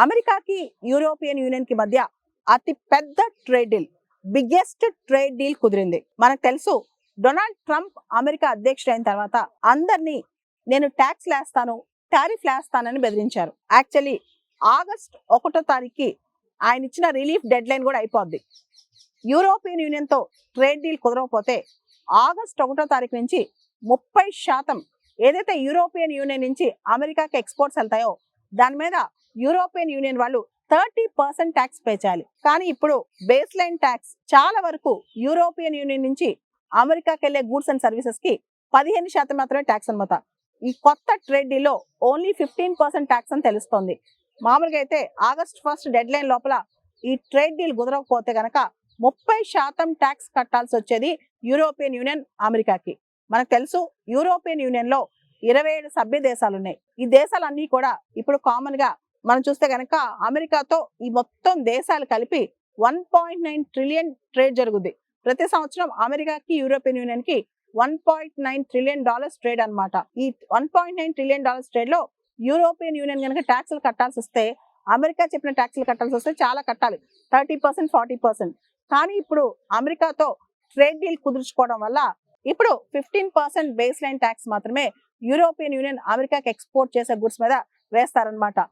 అమెరికాకి European union కి మధ్య అతి పెద్ద trade deal, biggest trade deal కుదిరింది. మనకు తెలుసు, డొనాల్డ్ ట్రంప్ అమెరికా అధ్యక్షుడు అయిన తర్వాత అందరినీ నేను ట్యాక్స్ లేస్తాను, టారిఫ్ లేస్తానని బెదిరించారు. యాక్చువల్లీ ఆగస్ట్ 1వ తారీఖుకి ఆయన ఇచ్చిన రిలీఫ్ డెడ్ లైన్ కూడా అయిపోద్ది. యూరోపియన్ యూనియన్ తో ట్రేడ్ డీల్ కుదరకపోతే ఆగస్ట్ 1వ తారీఖు నుంచి 30% ఏదైతే యూరోపియన్ యూనియన్ నుంచి అమెరికాకి ఎక్స్పోర్ట్స్ వెళ్తాయో దాని మీద యూరోపియన్ యూనియన్ వాళ్ళు 30% ట్యాక్స్ పే చేయాలి. కానీ ఇప్పుడు బేస్ లైన్ ట్యాక్స్ చాలా వరకు యూరోపియన్ యూనియన్ నుంచి అమెరికాకి వెళ్లే గూడ్స్ అండ్ సర్వీసెస్ కి 15% మాత్రమే ట్యాక్స్ అనమాట. ఈ కొత్త ట్రేడ్ డీల్ లో ఓన్లీ 15% ట్యాక్స్ అని తెలుస్తోంది. మామూలుగా అయితే ఆగస్ట్ 1 డెడ్ లైన్ లోపల ఈ ట్రేడ్ డీల్ కుదరకపోతే గనక 30% ట్యాక్స్ కట్టాల్సి వచ్చేది యూరోపియన్ యూనియన్ అమెరికాకి. మనకు తెలుసు, యూరోపియన్ యూనియన్ లో 27 సభ్య దేశాలు ఉన్నాయి. ఈ దేశాలన్నీ కూడా ఇప్పుడు కామన్ గా మనం చూస్తే గనక అమెరికాతో ఈ మొత్తం దేశాలు కలిపి 1.9 ట్రిలియన్ ట్రేడ్ జరుగుద్ది. ప్రతి సంవత్సరం అమెరికాకి యూరోపియన్ యూనియన్ కి $1.9 ట్రిలియన్ ట్రేడ్ అన్నమాట. ఈ $1.9 ట్రిలియన్ ట్రేడ్ లో యూరోపియన్ యూనియన్ కనుక ట్యాక్సులు కట్టాల్సి వస్తే, అమెరికా చెప్పిన ట్యాక్సులు కట్టాల్సి వస్తే చాలా కట్టాలి, 30%, 40%. కానీ ఇప్పుడు అమెరికాతో ట్రేడ్ డీల్ కుదుర్చుకోవడం వల్ల ఇప్పుడు 15% బేస్ లైన్ ట్యాక్స్ మాత్రమే యూరోపియన్ యూనియన్ అమెరికాకి ఎక్స్పోర్ట్ చేసే గుడ్స్ మీద వేస్తారనమాట.